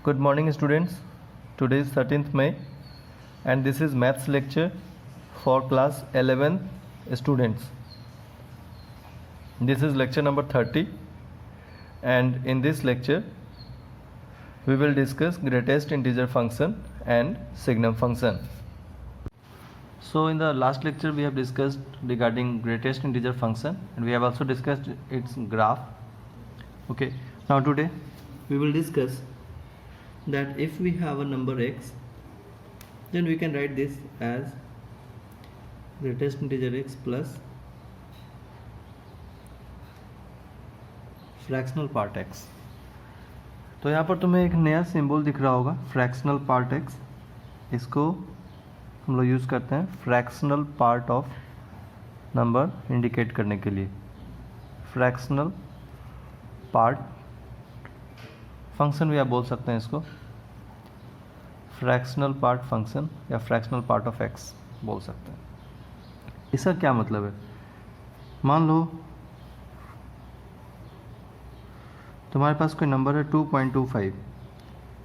Good morning students. Today is 13th May and this is maths lecture for class 11 students. This is lecture number 30 and in this lecture we will discuss greatest integer function and signum function. So in the last lecture we have discussed regarding greatest integer function and we have also discussed its graph. Okay, now today we will discuss that if we have a number x, then we can write this as greatest integer x plus fractional part x. तो यहाँ पर तुम्हें एक नया symbol दिख रहा होगा fractional part x. इसको हम लोग यूज़ करते हैं fractional part of number indicate करने के लिए. फ्रैक्शनल पार्ट फंक्शन भी आप बोल सकते हैं इसको. फ्रैक्शनल पार्ट फंक्शन या फ्रैक्शनल पार्ट ऑफ एक्स बोल सकते हैं. इसका क्या मतलब है? मान लो तुम्हारे पास कोई नंबर है 2.25,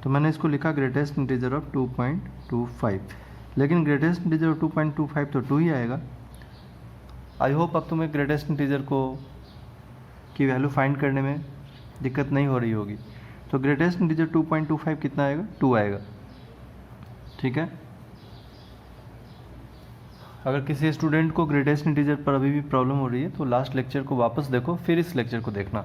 तो मैंने इसको लिखा ग्रेटेस्ट इंटीजर ऑफ 2.25, लेकिन ग्रेटेस्ट इंटीजर ऑफ 2.25 तो 2 ही आएगा. आई होप अब तुम्हें ग्रेटेस्ट इंटीजर की वैल्यू फाइंड करने में दिक्कत नहीं हो रही होगी. तो ग्रेटेस्ट इंटीजर 2.25 कितना आएगा? 2 आएगा. ठीक है. अगर किसी स्टूडेंट को ग्रेटेस्ट इंटीजर पर अभी भी प्रॉब्लम हो रही है तो लास्ट लेक्चर को वापस देखो, फिर इस लेक्चर को देखना.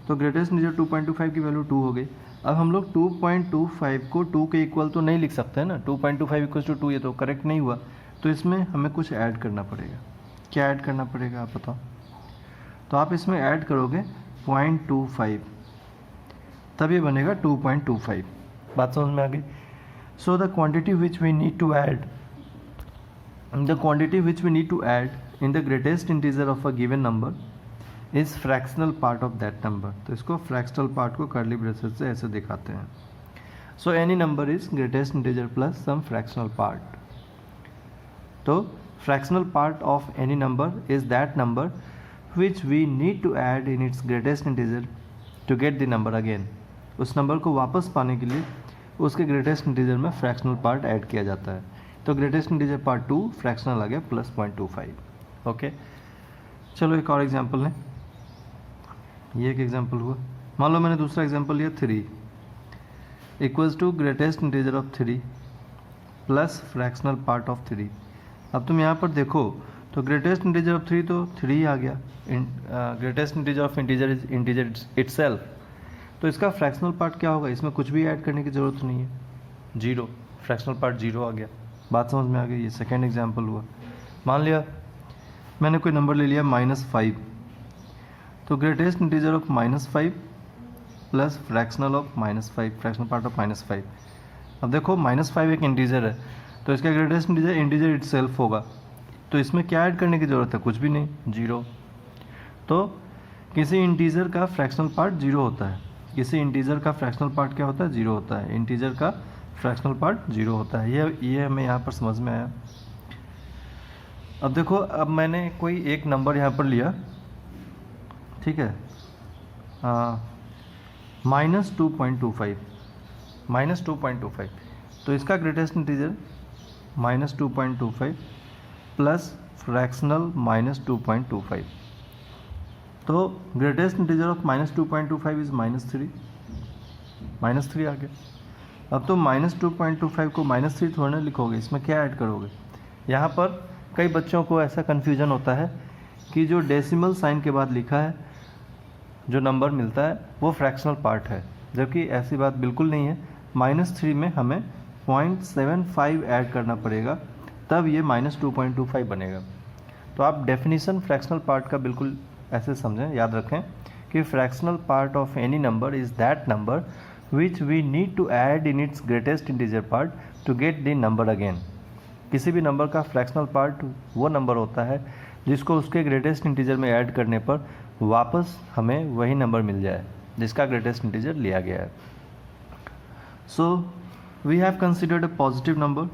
तो ग्रेटेस्ट इंटीजर 2.25 की वैल्यू 2 हो गई. अब हम लोग 2.25 को 2 के इक्वल तो नहीं लिख सकते हैं ना. 2.25 इक्वल टू 2 ये तो करेक्ट नहीं हुआ. तो इसमें हमें कुछ ऐड करना पड़ेगा. क्या ऐड करना पड़ेगा आप बताओ? तो आप इसमें ऐड करोगे 0.25, तब ये बनेगा 2.25. बात समझ में आ गई? So the quantity which we need to add in the greatest integer of a given number is fractional part of that number. तो इसको फ्रैक्शनल पार्ट को कर्ली ब्रेसेस से ऐसे दिखाते हैं. So any number is greatest integer plus some fractional part. तो fractional part of any number is that number which we need to add in its greatest integer to get the number again. उस number को वापस पाने के लिए उसके greatest integer में fractional part add किया जाता है. तो ग्रेटेस्ट इंटीजर पार्ट 2 फ्रैक्शनल आ गया प्लस 0.25. ओके, चलो एक और एग्जांपल लें. ये एक एग्जांपल हुआ. मान लो मैंने दूसरा एग्जांपल लिया 3 equals to greatest integer of 3 plus fractional part of 3. अब तुम यहाँ पर देखो तो ग्रेटेस्ट इंटीजर ऑफ 3 तो 3 ही आ गया. Greatest integer of integer is integer itself. तो इसका फ्रैक्शनल पार्ट क्या होगा? इसमें कुछ भी ऐड करने की ज़रूरत नहीं है. 0, फ्रैक्शनल पार्ट 0 आ गया. बात समझ में आ गई? ये सेकेंड एग्जांपल हुआ. मान लिया मैंने कोई नंबर ले लिया -5, तो greatest integer of -5 plus fractional of -5, fractional part of -5. अब देखो -5 एक इंटीजर है, तो इसका ग्रेटेस्ट इंटीजर इटसेल्फ होगा. तो इसमें क्या ऐड करने की ज़रूरत है? कुछ भी नहीं, 0. तो किसी इंटीजर का फ्रैक्शनल पार्ट 0 होता है. किसी इंटीजर का फ्रैक्शनल पार्ट क्या होता है? 0 होता है. इंटीजर का फ्रैक्शनल पार्ट 0 होता है. ये हमें यहाँ पर समझ में आया. अब देखो, अब मैंने कोई एक नंबर यहाँ पर लिया, ठीक है, -2.25. तो इसका ग्रेटेस्ट इंटीजर -2.25 प्लस फ्रैक्शनल -2.25. तो ग्रेटेस्ट इंटीजर ऑफ -2.25 इज -3. -3 आ गया. अब तो -2.25 को -3 थोड़ा ना लिखोगे, इसमें क्या ऐड करोगे? यहाँ पर कई बच्चों को ऐसा कन्फ्यूजन होता है कि जो डेसिमल साइन के बाद लिखा है जो नंबर मिलता है वो फ्रैक्शनल पार्ट है, जबकि ऐसी बात बिल्कुल नहीं है. -3 में हमें 0.75 ऐड करना पड़ेगा, तब ये -2.25 बनेगा. तो आप डेफिनेशन फ्रैक्शनल पार्ट का बिल्कुल ऐसे समझें, याद रखें कि fractional part of any number is that number which we need to add in its greatest integer part to get the number again. किसी भी नंबर का फ्रैक्शनल पार्ट वो नंबर होता है जिसको उसके ग्रेटेस्ट इंटीजर में ऐड करने पर वापस हमें वही नंबर मिल जाए जिसका ग्रेटेस्ट इंटीजर लिया गया है. So we have considered a positive number.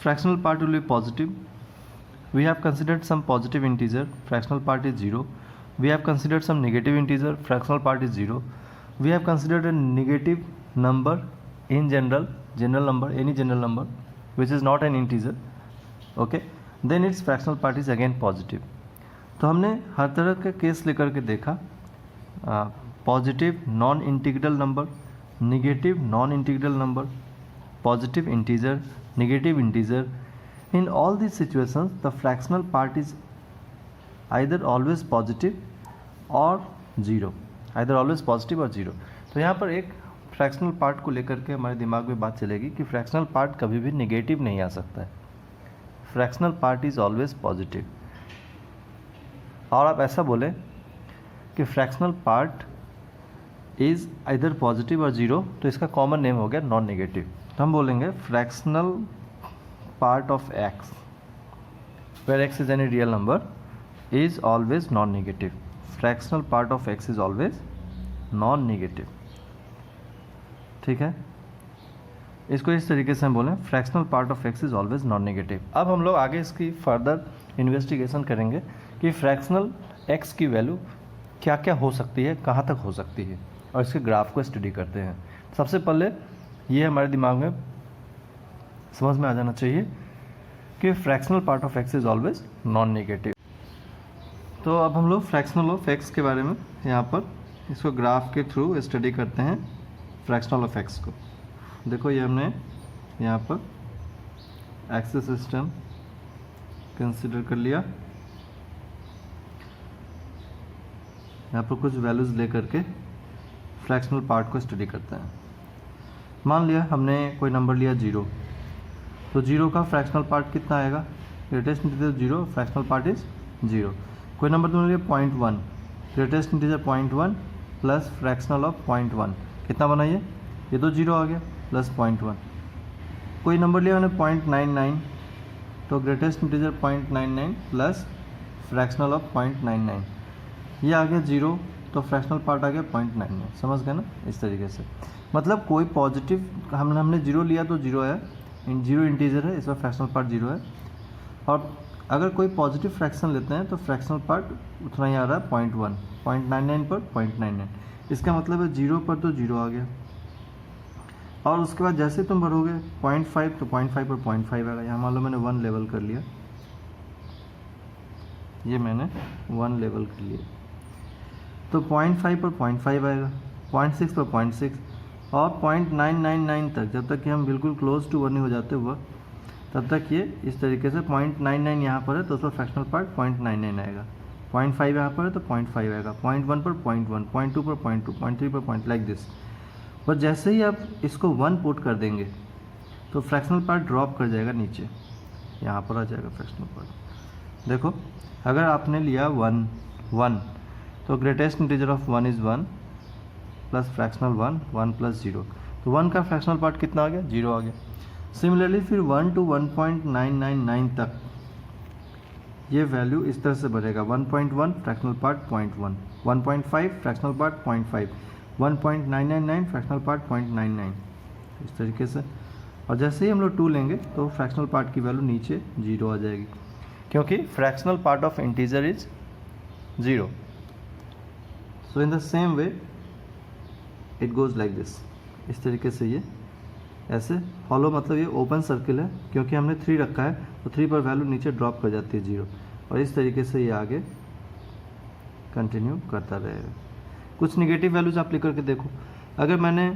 Fractional part will be positive. We have considered some positive integer, fractional part is 0. We have considered some negative integer, fractional part is 0. we have considered a negative number in general number, any general number which is not an integer, okay, then its fractional part is again positive. तो हमने हर तरह के case लेकर के देखा, positive non integral number, negative non integral number, positive integer, negative integer. In all these situations the fractional part is either always positive or zero, either always positive or zero. तो यहाँ पर एक fractional part को लेकर के हमारे दिमाग में बात चलेगी कि फ्रैक्शनल पार्ट कभी भी नेगेटिव नहीं आ सकता है, fractional part is always positive. और आप ऐसा बोले कि fractional part is either positive और जीरो, तो इसका कॉमन नेम हो गया नॉन नेगेटिव. तो हम बोलेंगे fractional part of x where x is any real number is always non negative. Fractional part of x is always non negative. ठीक है, इसको इस तरीके से हम बोलें fractional part of x is always non negative. अब हम लोग आगे इसकी फर्दर इन्वेस्टिगेशन करेंगे कि फ्रैक्शनल एक्स की वैल्यू क्या क्या हो सकती है, कहाँ तक हो सकती है, और इसके ग्राफ को स्टडी करते हैं. सबसे पहले ये हमारे दिमाग में समझ में आ जाना चाहिए कि fractional part of x is always non negative. तो अब हम लोग फ्रैक्शनल ऑफ एक्स के बारे में यहाँ पर इसको ग्राफ के थ्रू स्टडी करते हैं. फ्रैक्शनल ऑफ एक्स को देखो, ये हमने यहाँ पर एक्सिस सिस्टम कंसिडर कर लिया. यहाँ पर कुछ वैल्यूज़ लेकर के फ्रैक्शनल पार्ट को स्टडी करते हैं. मान लिया हमने कोई नंबर लिया 0, तो 0 का फ्रैक्शनल पार्ट कितना आएगा, greatest integer 0, fractional part is 0. कोई नंबर तुमने लिया 0.1, greatest integer 0.1 plus fractional of 0.1 कितना बना ये तो 0 आ गया प्लस 0.1. कोई नंबर लिया मैंने 0.99, तो greatest integer 0.99 plus fractional of 0.99, ये आ गया 0, तो फ्रैक्शनल पार्ट आ गया 0.99. समझ गए ना, इस तरीके से. मतलब कोई पॉजिटिव हमने 0 लिया तो 0 है, 0 इंटीजर है, इसका फ्रैक्शनल पार्ट 0 है. और अगर कोई पॉजिटिव फ्रैक्शन लेते हैं तो फ्रैक्शनल पार्ट उतना ही आ रहा है 0.1, 0.99 पर 0.99. इसका मतलब है 0 पर तो 0 आ गया. और उसके बाद जैसे तुम भरोगे 0.5 तो 0.5 पर 0.5 आएगा. यहाँ मान लो मैंने 1 लेवल कर लिया, ये मैंने 1 लेवल कर लिया, तो 0.5 पर 0.5 आएगा, 0.6 पर 0.6, और 0.999 तक, जब तक कि हम बिल्कुल क्लोज टू 1 नहीं हो जाते वह, तब तक ये इस तरीके से 0.99 यहाँ पर है तो उसका फ्रैक्शनल पार्ट 0.99 आएगा. 0.5 यहाँ पर है तो 0.5 आएगा, 0.1 पर 0.1, 0.2 पर 0.2, 0.3 पर 0. Like this. और जैसे ही आप इसको 1 पुट कर देंगे तो फ्रैक्शनल पार्ट ड्रॉप कर जाएगा नीचे, यहाँ पर आ जाएगा फ्रैक्शनल पार्ट. देखो, अगर आपने लिया 1 तो greatest integer of 1 is 1 plus fractional 1 plus 0, तो 1 का फ्रैक्शनल पार्ट कितना आ गया, 0 आ गया. सिमिलरली फिर 1 to 1.999 तक ये वैल्यू इस तरह से बढ़ेगा. 1.1 fractional part 0.1, 1.5 fractional part 0.5, 1.999 fractional part 0.99, इस तरीके से. और जैसे ही हम लोग 2 लेंगे तो फ्रैक्शनल पार्ट की वैल्यू नीचे 0 आ जाएगी, क्योंकि fractional part of integer is 0. So in the same way it goes like this. इस तरीके से ये ऐसे हॉलो, मतलब ये ओपन सर्किल है, क्योंकि हमने 3 रखा है तो 3 पर वैल्यू नीचे ड्रॉप कर जाती है 0, और इस तरीके से ये आगे कंटिन्यू करता रहेगा. कुछ निगेटिव वैल्यूज आप लेकर के देखो. अगर मैंने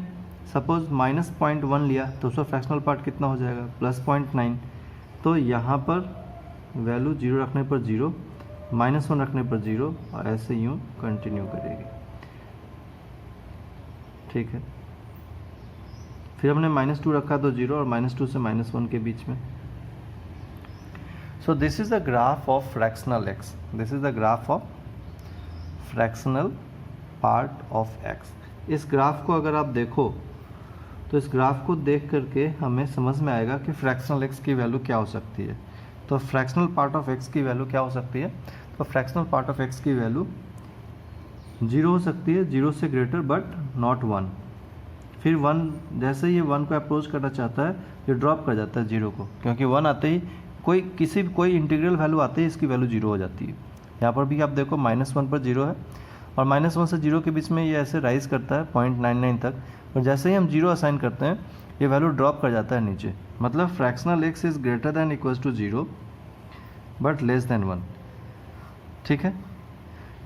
सपोज -0.1 लिया तो उसका फ्रैक्शनल पार्ट कितना हो जाएगा, +0.9. तो यहाँ पर वैल्यू 0 रखने पर 0, -1 रखने पर 0, और ऐसे यूँ कंटिन्यू करेगी. ठीक है, फिर हमने -2 रखा तो 0, और -2 से -1 के बीच में. So this is the graph of fractional x. This is the graph of fractional part of x. इस ग्राफ को अगर आप देखो तो इस ग्राफ को देख करके हमें समझ में आएगा कि फ्रैक्शनल एक्स की वैल्यू क्या हो सकती है. तो फ्रैक्शनल पार्ट ऑफ एक्स की वैल्यू क्या हो सकती है, तो फ्रैक्शनल पार्ट ऑफ एक्स की वैल्यू 0 हो सकती है, 0 से ग्रेटर बट नॉट 1. फिर 1, जैसे ये 1 को अप्रोच करना चाहता है ये ड्रॉप कर जाता है 0 को, क्योंकि 1 आते ही कोई इंटीग्रल वैल्यू आते ही इसकी वैल्यू 0 हो जाती है. यहाँ पर भी आप देखो -1 पर 0 है, और -1 से 0 के बीच में ये ऐसे राइज करता है 0.99 तक, और जैसे ही हम 0 असाइन करते हैं ये वैल्यू ड्रॉप कर जाता है नीचे। मतलब fractional x is greater than equals to 0 but less than 1। ठीक है,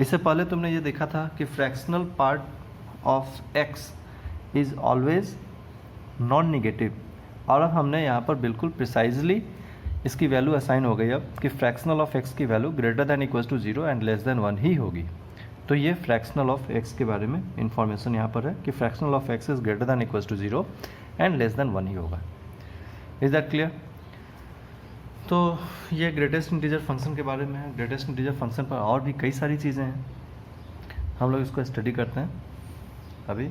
इससे पहले तुमने ये देखा था कि fractional part of x is always non negative, और अब हमने यहाँ पर बिल्कुल प्रिसाइजली इसकी वैल्यू असाइन हो गई अब कि फ्रैक्शनल ऑफ एक्स की value greater than equals to 0 and less than 1 ही होगी। तो ये फ्रैक्शनल ऑफ एक्स के बारे में इंफॉर्मेशन यहाँ पर है कि fractional of x is greater than equals to 0 and less than 1 ही होगा। Is that clear? तो ये ग्रेटेस्ट इंटीजर फंक्शन के बारे में है। ग्रेटेस्ट इंटीजर फंक्शन पर और भी कई सारी चीज़ें हैं, हम लोग इसको स्टडी करते हैं अभी।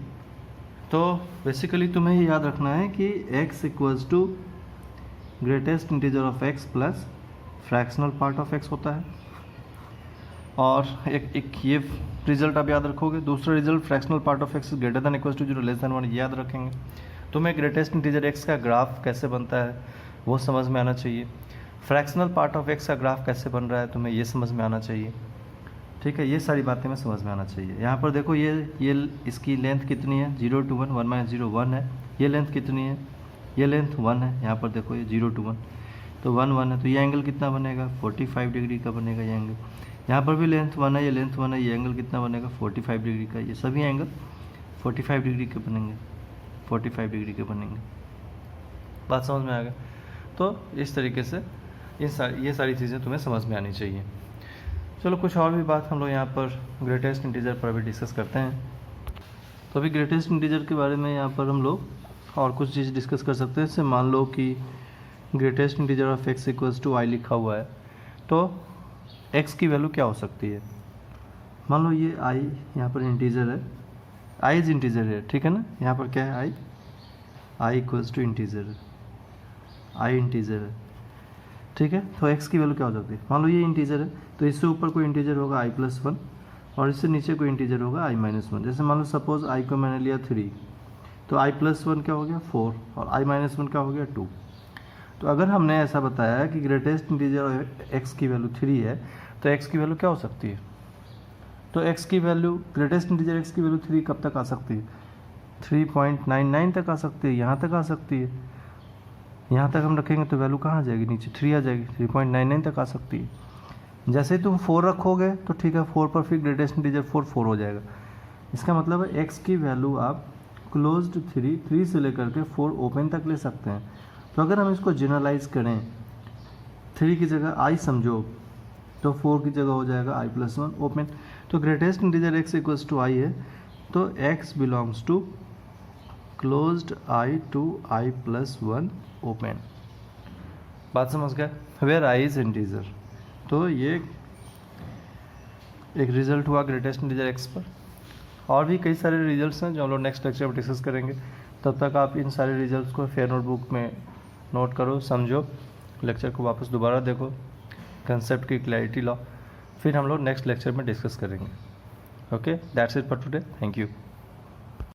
तो बेसिकली तुम्हें ये याद रखना है कि x equals to greatest integer of x plus fractional part of x होता है, और एक ये रिजल्ट आप याद रखोगे। दूसरा result fractional part of x greater than equals to 0 less than 1 ये याद रखेंगे। तुम्हें ग्रेटेस्ट इंटीजर x का ग्राफ कैसे बनता है वो समझ में आना चाहिए। फ्रैक्शनल पार्ट ऑफ x का ग्राफ कैसे बन रहा है तुम्हें ये समझ में आना चाहिए। ठीक है, ये सारी बातें में समझ में आना चाहिए। यहाँ पर देखो ये इसकी लेंथ कितनी है 0 to 1, 1 - 0 1 है। ये लेंथ कितनी है, ये लेंथ 1 है। यहाँ पर देखो ये 0 to 1 तो 1 1 है, तो ये एंगल कितना बनेगा 45 डिग्री का बनेगा ये एंगल। यहाँ पर भी लेंथ 1 है, ये लेंथ 1 है, ये एंगल कितना बनेगा 45 डिग्री का। ये सभी एंगल 45 डिग्री के बनेंगे, 45 डिग्री के बनेंगे। बात समझ में आएगा? तो इस तरीके से ये सारी चीज़ें तुम्हें समझ में आनी चाहिए। चलो कुछ और भी बात हम लोग यहाँ पर ग्रेटेस्ट इंटीजर पर भी डिस्कस करते हैं। तो अभी ग्रेटेस्ट इंटीजर के बारे में यहाँ पर हम लोग और कुछ चीज़ डिस्कस कर सकते हैं। जैसे मान लो कि greatest integer of x equals to i लिखा हुआ है, तो x की वैल्यू क्या हो सकती है। मान लो ये i यहाँ पर इंटीजर है, i इज इंटीजर है, ठीक है ना। यहाँ पर क्या है i इक्वल्स टू इंटीजर है, i इंटीजर है, ठीक है। तो x की वैल्यू क्या हो सकती है। मान लो ये इंटीजर है, तो इससे ऊपर कोई इंटीजर होगा i+1 और इससे नीचे कोई इंटीजर होगा i-1। जैसे मान लो सपोज i को मैंने लिया 3, तो i+1 क्या हो गया 4 और i-1 क्या हो गया 2। तो अगर हमने ऐसा बताया है कि ग्रेटेस्ट इंटीजर x की वैल्यू 3 है, तो x की वैल्यू क्या हो सकती है। तो x की वैल्यू ग्रेटेस्ट इंटीजर x की वैल्यू 3 कब तक आ सकती है 3.99 तक आ सकती है, यहाँ तक आ सकती है। यहाँ तक हम रखेंगे तो वैल्यू कहाँ आ जाएगी, नीचे 3 आ जाएगी, 3.99 तक आ सकती है। जैसे ही तुम 4 रखोगे तो ठीक है, 4 पर फिर ग्रेटेस्ट इंटीजर 4 हो जाएगा। इसका मतलब है x की वैल्यू आप क्लोज्ड 3 से लेकर के 4 ओपन तक ले सकते हैं। तो अगर हम इसको जनरलाइज करें, 3 की जगह i समझो, तो 4 की जगह हो जाएगा i+1 ओपन। तो greatest integer x equals to i है, तो x belongs to closed i to i+1 open. बात समझ गए, वेयर i इज इंटीजर। तो ये एक रिजल्ट हुआ ग्रेटेस्ट इंटीजर x पर। और भी कई सारे रिजल्ट्स हैं जो हम लोग नेक्स्ट लेक्चर में डिस्कस करेंगे। तब तक आप इन सारे रिजल्ट्स को फेयर नोटबुक में नोट करो, समझो, लेक्चर को वापस दोबारा देखो, कंसेप्ट की क्लैरिटी लो, फिर हम लोग नेक्स्ट लेक्चर में डिस्कस करेंगे। Okay, that's it for today, thank you.